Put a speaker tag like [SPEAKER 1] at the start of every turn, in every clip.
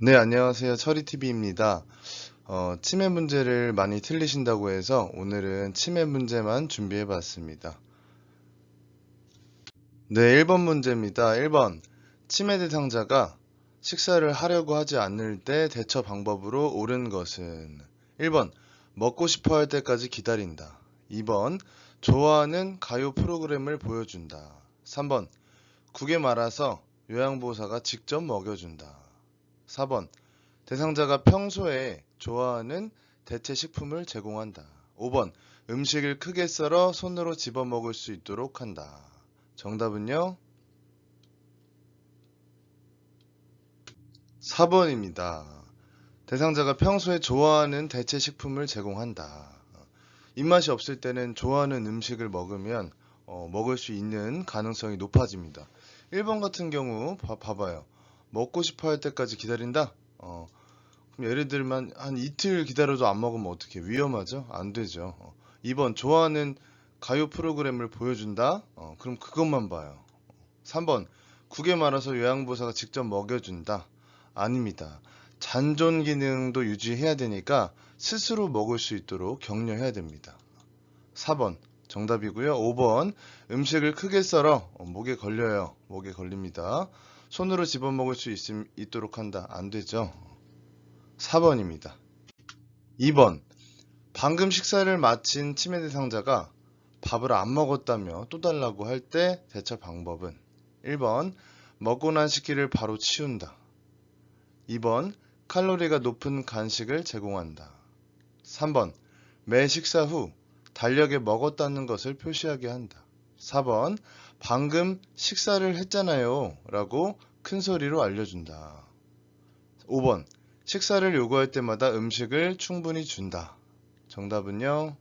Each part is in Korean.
[SPEAKER 1] 네, 안녕하세요. 철이TV입니다. 치매 문제를 많이 틀리신다고 해서 오늘은 치매 문제만 준비해 봤습니다. 네, 1번 문제입니다. 1번. 치매 대상자가 식사를 하려고 하지 않을 때 대처 방법으로 옳은 것은 1번. 먹고 싶어 할 때까지 기다린다. 2번. 좋아하는 가요 프로그램을 보여준다. 3번. 국에 말아서 요양보호사가 직접 먹여준다. 4번. 대상자가 평소에 좋아하는 대체 식품을 제공한다. 5번. 음식을 크게 썰어 손으로 집어 먹을 수 있도록 한다. 정답은요? 4번입니다. 대상자가 평소에 좋아하는 대체 식품을 제공한다. 입맛이 없을 때는 좋아하는 음식을 먹으면 먹을 수 있는 가능성이 높아집니다. 1번 같은 경우 봐봐요. 먹고 싶어 할 때까지 기다린다? 그럼 예를 들면 한 이틀 기다려도 안 먹으면 어떻게 위험하죠? 안 되죠. 2번 좋아하는 가요 프로그램을 보여준다? 그럼 그것만 봐요. 3번 국에 말아서 요양보호사가 직접 먹여준다? 아닙니다. 잔존 기능도 유지해야 되니까 스스로 먹을 수 있도록 격려해야 됩니다. 4번 정답이고요. 5번 음식을 크게 썰어 목에 걸려요. 목에 걸립니다. 손으로 집어먹을 수 있도록 한다. 안 되죠. 4번입니다. 2번. 방금 식사를 마친 치매 대상자가 밥을 안 먹었다며 또 달라고 할 때 대처 방법은 1번. 먹고 난 식기를 바로 치운다. 2번. 칼로리가 높은 간식을 제공한다. 3번. 매 식사 후 달력에 먹었다는 것을 표시하게 한다. 4번. 방금 식사를 했잖아요 라고 큰 소리로 알려준다. 5번. 식사를 요구할 때마다 음식을 충분히 준다. 정답은요?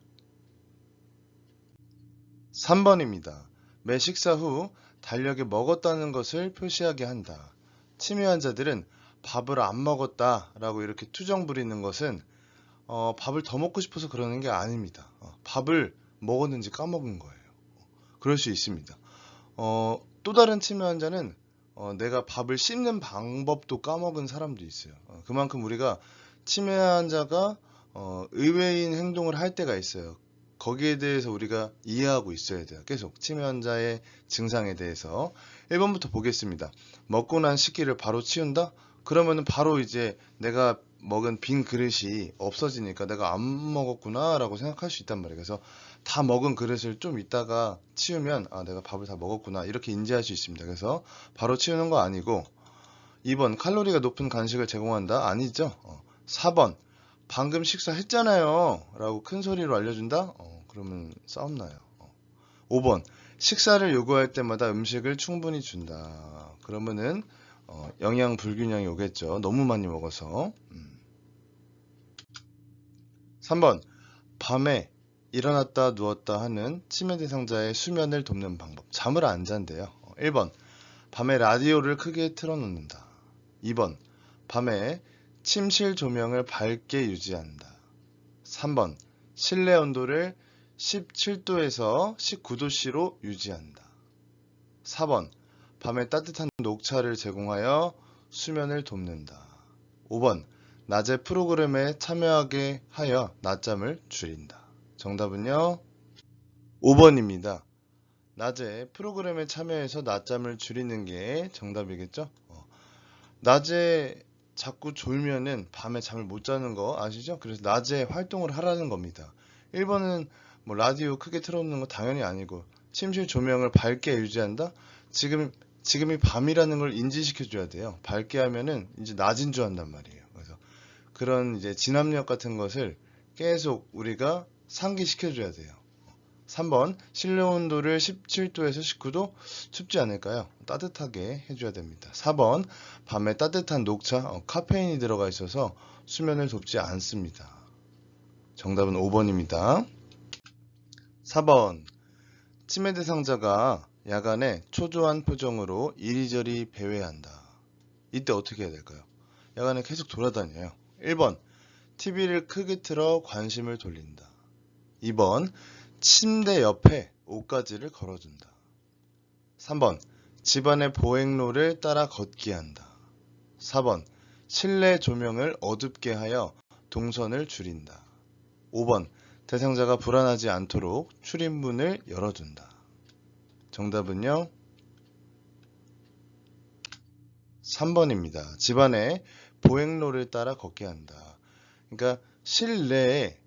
[SPEAKER 1] 3번입니다. 매 식사 후 달력에 먹었다는 것을 표시하게 한다. 치매 환자들은 밥을 안 먹었다 라고 이렇게 투정 부리는 것은 밥을 더 먹고 싶어서 그러는 게 아닙니다. 밥을 먹었는지 까먹은 거예요. 그럴 수 있습니다. 또 다른 치매 환자는 내가 밥을 씹는 방법도 까먹은 사람도 있어요. 그만큼 우리가 치매 환자가 의외인 행동을 할 때가 있어요. 거기에 대해서 우리가 이해하고 있어야 돼요. 계속 치매 환자의 증상에 대해서 1번부터 보겠습니다. 먹고 난 식기를 바로 치운다? 그러면은 바로 이제 내가 먹은 빈 그릇이 없어지니까 내가 안 먹었구나 라고 생각할 수 있단 말이에요. 그래서 다 먹은 그릇을 좀 이따가 치우면 아 내가 밥을 다 먹었구나 이렇게 인지할 수 있습니다. 그래서 바로 치우는 거 아니고 2번 칼로리가 높은 간식을 제공한다? 아니죠. 4번 방금 식사했잖아요 라고 큰 소리로 알려준다? 그러면 싸움 나요. 5번 식사를 요구할 때마다 음식을 충분히 준다. 그러면은 영양 불균형이 오겠죠. 너무 많이 먹어서. 3번 밤에 일어났다 누웠다 하는 치매 대상자의 수면을 돕는 방법. 잠을 안 잔대요. 1번 밤에 라디오를 크게 틀어놓는다. 2번 밤에 침실 조명을 밝게 유지한다. 3번 실내 온도를 17도에서 19도씨로 유지한다. 4번 밤에 따뜻한 녹차를 제공하여 수면을 돕는다. 5번 낮에 프로그램에 참여하게 하여 낮잠을 줄인다. 정답은요? 5번입니다. 낮에 프로그램에 참여해서 낮잠을 줄이는 게 정답이겠죠? 낮에 자꾸 졸면은 밤에 잠을 못 자는 거 아시죠? 그래서 낮에 활동을 하라는 겁니다. 1번은 뭐 라디오 크게 틀어놓는 거 당연히 아니고 침실 조명을 밝게 유지한다? 지금이 밤이라는 걸 인지시켜 줘야 돼요. 밝게 하면은 이제 낮인 줄 안단 말이에요. 그래서 그런 이제 진압력 같은 것을 계속 우리가 상기시켜 줘야 돼요. 3번 실내 온도를 17도에서 19도 춥지 않을까요? 따뜻하게 해줘야 됩니다. 4번 밤에 따뜻한 녹차, 카페인이 들어가 있어서 수면을 돕지 않습니다. 정답은 5번입니다. 4번 치매 대상자가 야간에 초조한 표정으로 이리저리 배회한다. 이때 어떻게 해야 될까요? 야간에 계속 돌아다녀요. 1번 TV를 크게 틀어 관심을 돌린다. 2번 침대 옆에 옷가지를 걸어둔다. 3번 집안의 보행로를 따라 걷기 한다. 4번 실내 조명을 어둡게 하여 동선을 줄인다. 5번 대상자가 불안하지 않도록 출입문을 열어둔다. 정답은요 3번입니다. 집안에 보행로를 따라 걷게 한다. 그러니까 실내에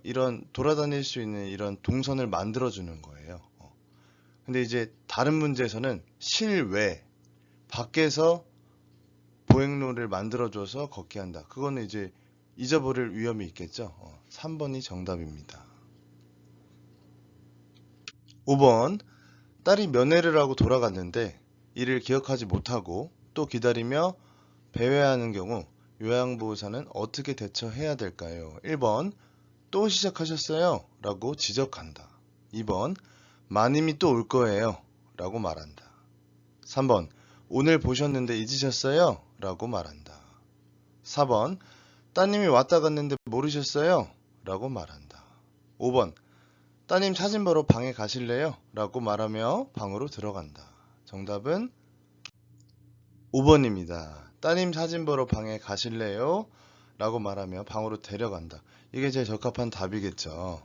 [SPEAKER 1] 이런 돌아다닐 수 있는 이런 동선을 만들어주는 거예요. 근데 이제 다른 문제에서는 실외, 밖에서 보행로를 만들어줘서 걷게 한다. 그거는 이제 잊어버릴 위험이 있겠죠. 3번이 정답입니다. 5번 딸이 면회를 하고 돌아갔는데 이를 기억하지 못하고 또 기다리며 배회하는 경우 요양보호사는 어떻게 대처해야 될까요? 1번 또 시작하셨어요? 라고 지적한다. 2번 마님이 또 올 거예요. 라고 말한다. 3번 오늘 보셨는데 잊으셨어요? 라고 말한다. 4번 따님이 왔다 갔는데 모르셨어요? 라고 말한다. 5번 따님 사진 보러 방에 가실래요? 라고 말하며 방으로 들어간다. 정답은 5번입니다. 따님 사진 보러 방에 가실래요? 라고 말하며 방으로 데려간다. 이게 제일 적합한 답이겠죠.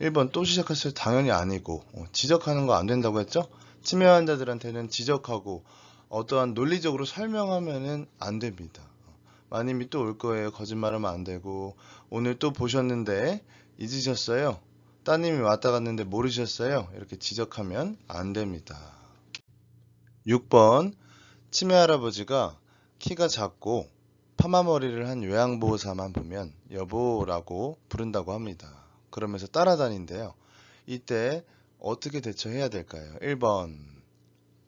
[SPEAKER 1] 1번 또 시작했어요? 당연히 아니고 지적하는 거 안 된다고 했죠? 치매 환자들한테는 지적하고 어떠한 논리적으로 설명하면은 안 됩니다. 마님이 또 올 거예요. 거짓말하면 안 되고 오늘 또 보셨는데 잊으셨어요? 따님이 왔다 갔는데 모르셨어요? 이렇게 지적하면 안 됩니다. 6번 치매 할아버지가 키가 작고 파마머리를 한 요양보호사만 보면 여보라고 부른다고 합니다. 그러면서 따라다닌대요. 이때 어떻게 대처해야 될까요? 1번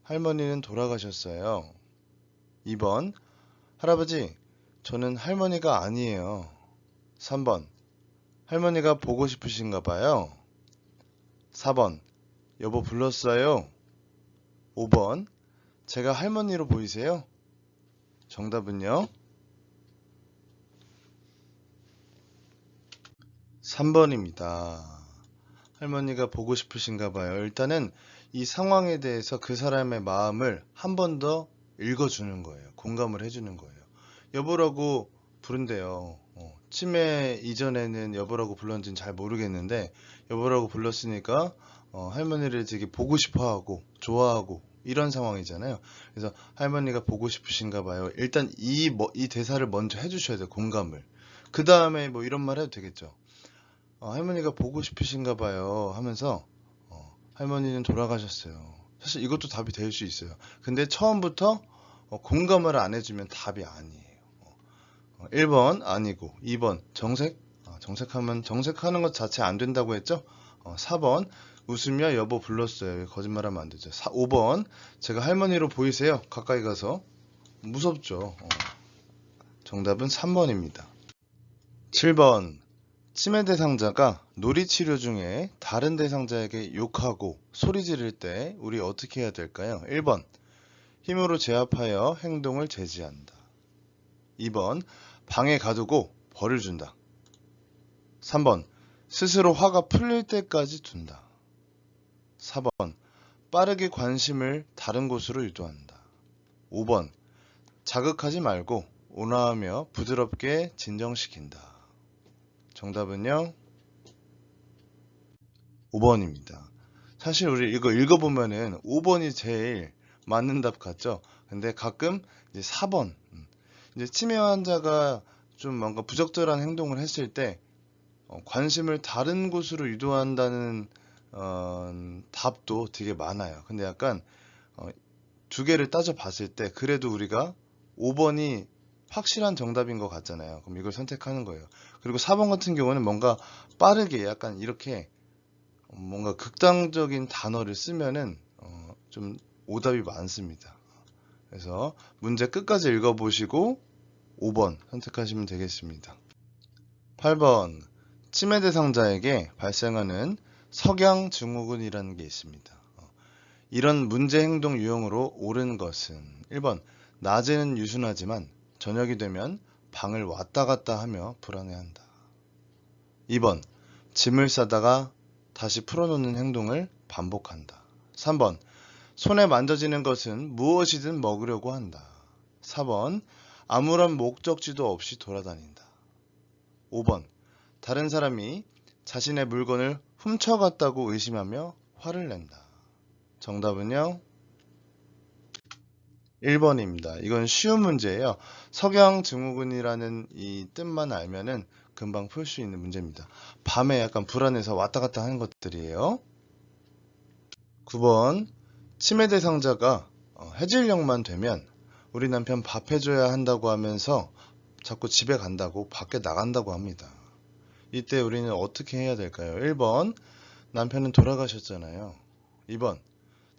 [SPEAKER 1] 할머니는 돌아가셨어요. 2번 할아버지 저는 할머니가 아니에요. 3번 할머니가 보고 싶으신가 봐요. 4번 여보 불렀어요. 5번 제가 할머니로 보이세요? 정답은요 3번입니다. 할머니가 보고 싶으신가 봐요. 일단은 이 상황에 대해서 그 사람의 마음을 한 번 더 읽어주는 거예요. 공감을 해주는 거예요. 여보라고 부른대요. 치매 이전에는 여보라고 불렀는지는 잘 모르겠는데 여보라고 불렀으니까 할머니를 되게 보고 싶어하고 좋아하고 이런 상황이잖아요. 그래서 할머니가 보고 싶으신가 봐요. 일단 이 대사를 먼저 해주셔야 돼요. 공감을. 그 다음에 뭐 이런 말 해도 되겠죠. 할머니가 보고 싶으신가 봐요 하면서 할머니는 돌아가셨어요. 사실 이것도 답이 될 수 있어요. 근데 처음부터 공감을 안 해주면 답이 아니에요. 1번 아니고 2번 정색? 정색하는 것 자체 안 된다고 했죠? 4번 웃으며 여보 불렀어요. 거짓말하면 안 되죠. 5번 제가 할머니로 보이세요? 가까이 가서 무섭죠. 정답은 3번입니다. 7번 치매 대상자가 놀이치료 중에 다른 대상자에게 욕하고 소리 지를 때 우리 어떻게 해야 될까요? 1번 힘으로 제압하여 행동을 제지한다. 2번 방에 가두고 벌을 준다. 3번 스스로 화가 풀릴 때까지 둔다. 4번 빠르게 관심을 다른 곳으로 유도한다. 5번 자극하지 말고 온화하며 부드럽게 진정시킨다. 정답은요 5번입니다. 사실 우리 이거 읽어보면은 5번이 제일 맞는 답 같죠? 근데 가끔 이제 4번 이제 치매 환자가 좀 뭔가 부적절한 행동을 했을 때 관심을 다른 곳으로 유도한다는 답도 되게 많아요. 근데 약간 두 개를 따져 봤을 때 그래도 우리가 5번이 확실한 정답인 것 같잖아요. 그럼 이걸 선택하는 거예요. 그리고 4번 같은 경우는 뭔가 빠르게 약간 이렇게 뭔가 극단적인 단어를 쓰면은 좀 오답이 많습니다. 그래서 문제 끝까지 읽어보시고 5번 선택하시면 되겠습니다. 8번 치매 대상자에게 발생하는 석양증후군이라는 게 있습니다. 이런 문제 행동 유형으로 옳은 것은 1번 낮에는 유순하지만 저녁이 되면 방을 왔다 갔다 하며 불안해한다. 2번 짐을 싸다가 다시 풀어놓는 행동을 반복한다. 3번 손에 만져지는 것은 무엇이든 먹으려고 한다. 4번 아무런 목적지도 없이 돌아다닌다. 5번. 다른 사람이 자신의 물건을 훔쳐갔다고 의심하며 화를 낸다. 정답은요? 1번입니다. 이건 쉬운 문제예요. 석양증후군이라는 이 뜻만 알면은 금방 풀 수 있는 문제입니다. 밤에 약간 불안해서 왔다 갔다 하는 것들이에요. 9번. 치매 대상자가 해질녘만 되면 우리 남편 밥 해줘야 한다고 하면서 자꾸 집에 간다고 밖에 나간다고 합니다. 이때 우리는 어떻게 해야 될까요? 1번. 남편은 돌아가셨잖아요. 2번.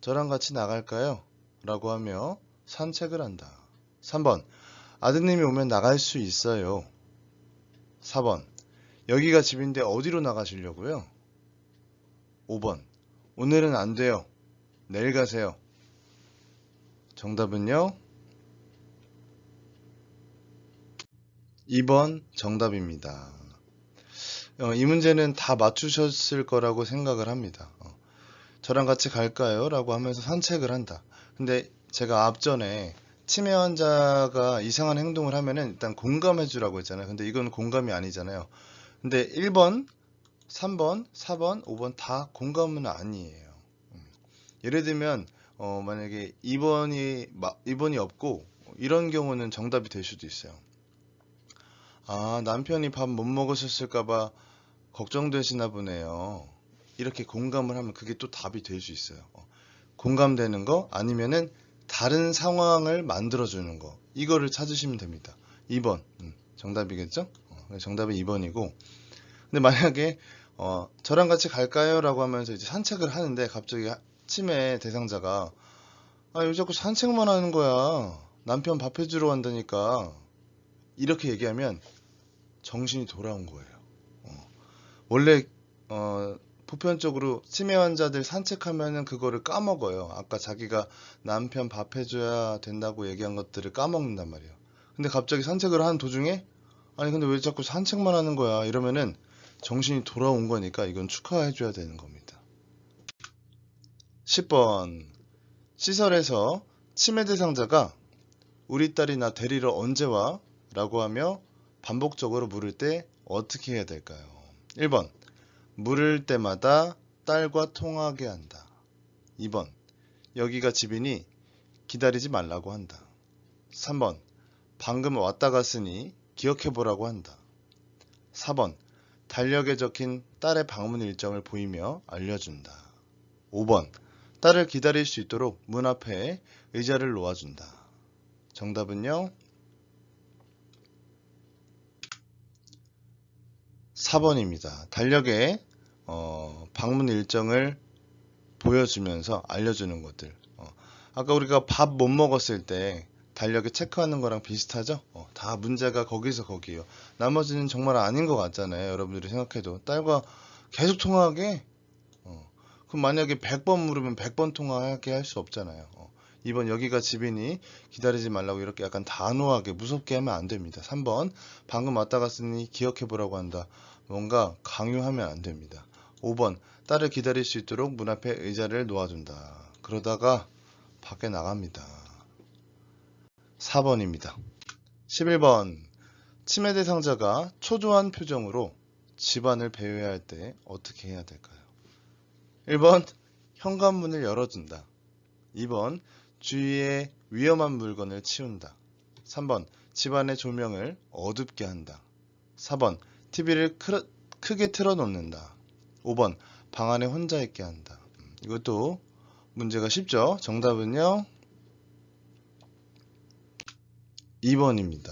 [SPEAKER 1] 저랑 같이 나갈까요? 라고 하며 산책을 한다. 3번. 아드님이 오면 나갈 수 있어요. 4번. 여기가 집인데 어디로 나가시려고요? 5번. 오늘은 안 돼요. 내일 가세요. 정답은요? 2번 정답입니다. 이 문제는 다 맞추셨을 거라고 생각을 합니다. 저랑 같이 갈까요? 라고 하면서 산책을 한다. 근데 제가 앞전에 치매 환자가 이상한 행동을 하면은 일단 공감해 주라고 했잖아요. 근데 이건 공감이 아니잖아요. 근데 1번, 3번, 4번, 5번 다 공감은 아니에요. 예를 들면 만약에 2번이 없고 이런 경우는 정답이 될 수도 있어요. 아, 남편이 밥 못 먹으셨을까봐 걱정되시나 보네요. 이렇게 공감을 하면 그게 또 답이 될 수 있어요. 공감되는 거 아니면은 다른 상황을 만들어주는 거 이거를 찾으시면 됩니다. 2번 정답이겠죠? 정답은 2번이고 근데 만약에 저랑 같이 갈까요? 라고 하면서 이제 산책을 하는데 갑자기 치매 대상자가 왜 자꾸 산책만 하는 거야? 남편 밥 해주러 간다니까 이렇게 얘기하면 정신이 돌아온 거예요. 원래 보편적으로 치매 환자들 산책하면은 그거를 까먹어요. 아까 자기가 남편 밥 해줘야 된다고 얘기한 것들을 까먹는단 말이에요. 근데 갑자기 산책을 하는 도중에 아니 근데 왜 자꾸 산책만 하는 거야 이러면은 정신이 돌아온 거니까 이건 축하해줘야 되는 겁니다. 10번. 시설에서 치매 대상자가 우리 딸이 나 데리러 언제 와? 라고 하며 반복적으로 물을 때 어떻게 해야 될까요? 1번. 물을 때마다 딸과 통화하게 한다. 2번. 여기가 집이니 기다리지 말라고 한다. 3번. 방금 왔다 갔으니 기억해 보라고 한다. 4번. 달력에 적힌 딸의 방문 일정을 보이며 알려준다. 5번. 딸을 기다릴 수 있도록 문 앞에 의자를 놓아준다. 정답은요? 4번입니다. 달력에 방문 일정을 보여주면서 알려주는 것들. 아까 우리가 밥 못 먹었을 때 달력에 체크하는 거랑 비슷하죠? 다 문제가 거기서 거기에요. 나머지는 정말 아닌 것 같잖아요. 여러분들이 생각해도. 딸과 계속 통화하게? 그럼 만약에 100번 물으면 100번 통화하게 할 수 없잖아요. 2번 여기가 집이니 기다리지 말라고 이렇게 약간 단호하게 무섭게 하면 안 됩니다. 3번 방금 왔다 갔으니 기억해 보라고 한다. 뭔가 강요하면 안 됩니다. 5번 딸을 기다릴 수 있도록 문 앞에 의자를 놓아준다. 그러다가 밖에 나갑니다. 4번입니다. 11번 치매 대상자가 초조한 표정으로 집안을 배회할 때 어떻게 해야 될까요? 1번 현관문을 열어준다. 2번 주위에 위험한 물건을 치운다. 3번 집안의 조명을 어둡게 한다. 4번 TV를 크게 틀어놓는다. 5번 방 안에 혼자 있게 한다. 이것도 문제가 쉽죠? 정답은요? 2번입니다.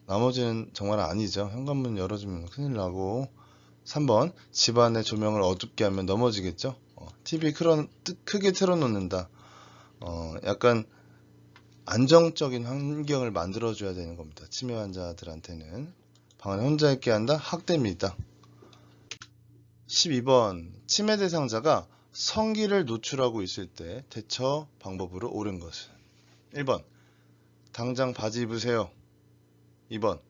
[SPEAKER 1] 나머지는 정말 아니죠. 현관문 열어주면 큰일 나고 3번 집안의 조명을 어둡게 하면 넘어지겠죠. TV 크게 틀어놓는다. 약간 안정적인 환경을 만들어줘야 되는 겁니다. 치매 환자들한테는. 방 안에 혼자 있게 한다? 학대입니다. 12번 치매 대상자가 성기를 노출하고 있을 때 대처 방법으로 옳은 것은 1번 당장 바지 입으세요. 2번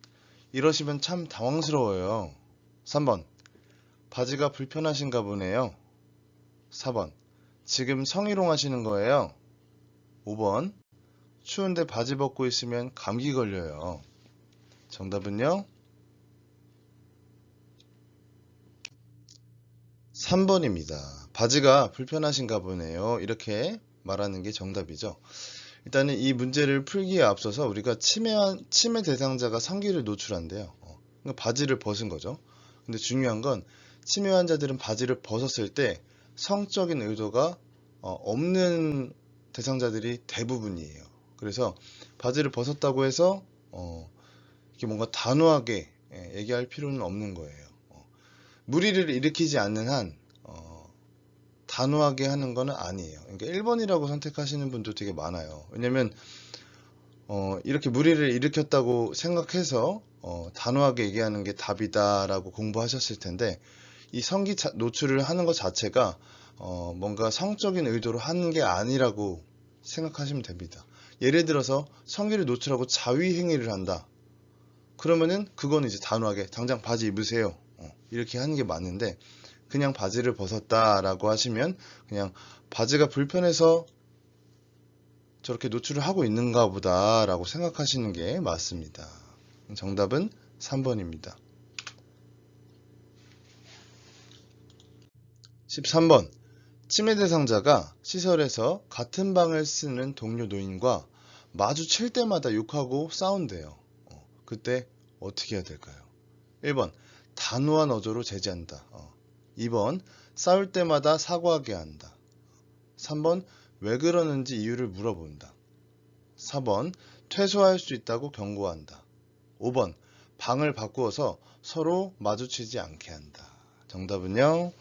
[SPEAKER 1] 이러시면 참 당황스러워요. 3번 바지가 불편하신가 보네요. 4번 지금 성희롱 하시는 거예요. 5번 추운데 바지 벗고 있으면 감기 걸려요. 정답은요? 3번입니다. 바지가 불편하신가 보네요. 이렇게 말하는 게 정답이죠. 일단은 이 문제를 풀기에 앞서서 우리가 치매 대상자가 성기를 노출한대요. 그러니까 바지를 벗은 거죠. 근데 중요한 건 치매 환자들은 바지를 벗었을 때 성적인 의도가 없는 대상자들이 대부분이에요. 그래서 바지를 벗었다고 해서 이렇게 뭔가 단호하게 얘기할 필요는 없는 거예요. 무리를 일으키지 않는 한 단호하게 하는 거는 아니에요. 그러니까 1번이라고 선택하시는 분도 되게 많아요. 왜냐면 이렇게 무리를 일으켰다고 생각해서 단호하게 얘기하는 게 답이다라고 공부하셨을 텐데 이 성기 노출을 하는 것 자체가 뭔가 성적인 의도로 하는 게 아니라고 생각하시면 됩니다. 예를 들어서 성기를 노출하고 자위 행위를 한다. 그러면은 그건 이제 단호하게 당장 바지 입으세요. 이렇게 하는 게 맞는데 그냥 바지를 벗었다라고 하시면 그냥 바지가 불편해서 저렇게 노출을 하고 있는가 보다라고 생각하시는 게 맞습니다. 정답은 3번입니다. 13번. 치매 대상자가 시설에서 같은 방을 쓰는 동료 노인과 마주칠 때마다 욕하고 싸운대요. 그때 어떻게 해야 될까요? 1번. 단호한 어조로 제지한다. 2번. 싸울 때마다 사과하게 한다. 3번. 왜 그러는지 이유를 물어본다. 4번. 퇴소할 수 있다고 경고한다. 5번. 방을 바꾸어서 서로 마주치지 않게 한다. 정답은요?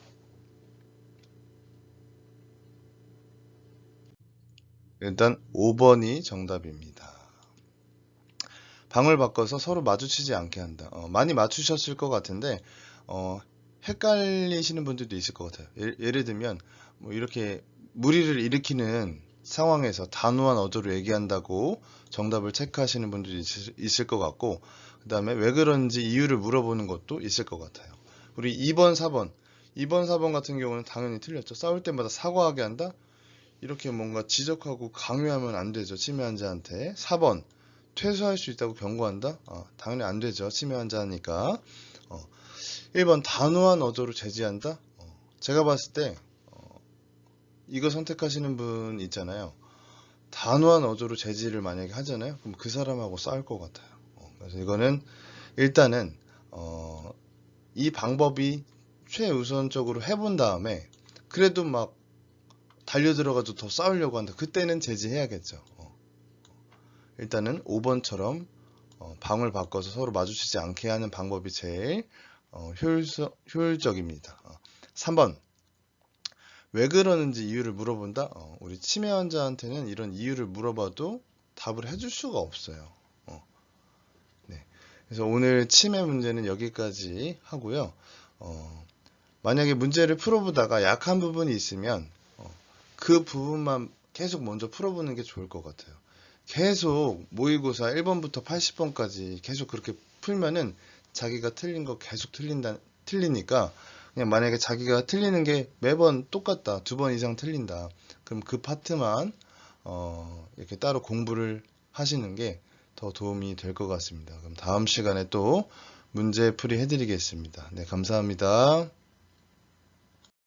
[SPEAKER 1] 일단 5번이 정답입니다. 방을 바꿔서 서로 마주치지 않게 한다. 많이 맞추셨을 것 같은데 헷갈리시는 분들도 있을 것 같아요. 예를 들면 뭐 이렇게 무리를 일으키는 상황에서 단호한 어조로 얘기한다고 정답을 체크하시는 분들도 있을 것 같고 그 다음에 왜 그런지 이유를 물어보는 것도 있을 것 같아요. 우리 2번, 4번 2번, 4번 같은 경우는 당연히 틀렸죠. 싸울 때마다 사과하게 한다? 이렇게 뭔가 지적하고 강요하면 안 되죠. 치매 환자한테. 4번 퇴소할 수 있다고 경고한다? 당연히 안 되죠. 치매 환자니까. 1번 단호한 어조로 제지한다? 제가 봤을 때 이거 선택하시는 분 있잖아요. 단호한 어조로 제지를 만약에 하잖아요. 그럼 그 사람하고 싸울 것 같아요. 그래서 이거는 일단은 이 방법이 최우선적으로 해본 다음에 그래도 막 달려들어가지고 더 싸우려고 한다. 그때는 제지해야겠죠. 일단은 5번처럼 방을 바꿔서 서로 마주치지 않게 하는 방법이 제일 효율적입니다. 3번 왜 그러는지 이유를 물어본다. 우리 치매 환자한테는 이런 이유를 물어봐도 답을 해줄 수가 없어요. 네. 그래서 오늘 치매 문제는 여기까지 하고요. 만약에 문제를 풀어보다가 약한 부분이 있으면 그 부분만 계속 먼저 풀어보는 게 좋을 것 같아요. 계속 모의고사 1번부터 80번까지 계속 그렇게 풀면은 자기가 틀린 거 계속 틀리니까 그냥 만약에 자기가 틀리는 게 매번 똑같다. 2번 이상 틀린다. 그럼 그 파트만 이렇게 따로 공부를 하시는 게 더 도움이 될 것 같습니다. 그럼 다음 시간에 또 문제 풀이 해드리겠습니다. 네, 감사합니다.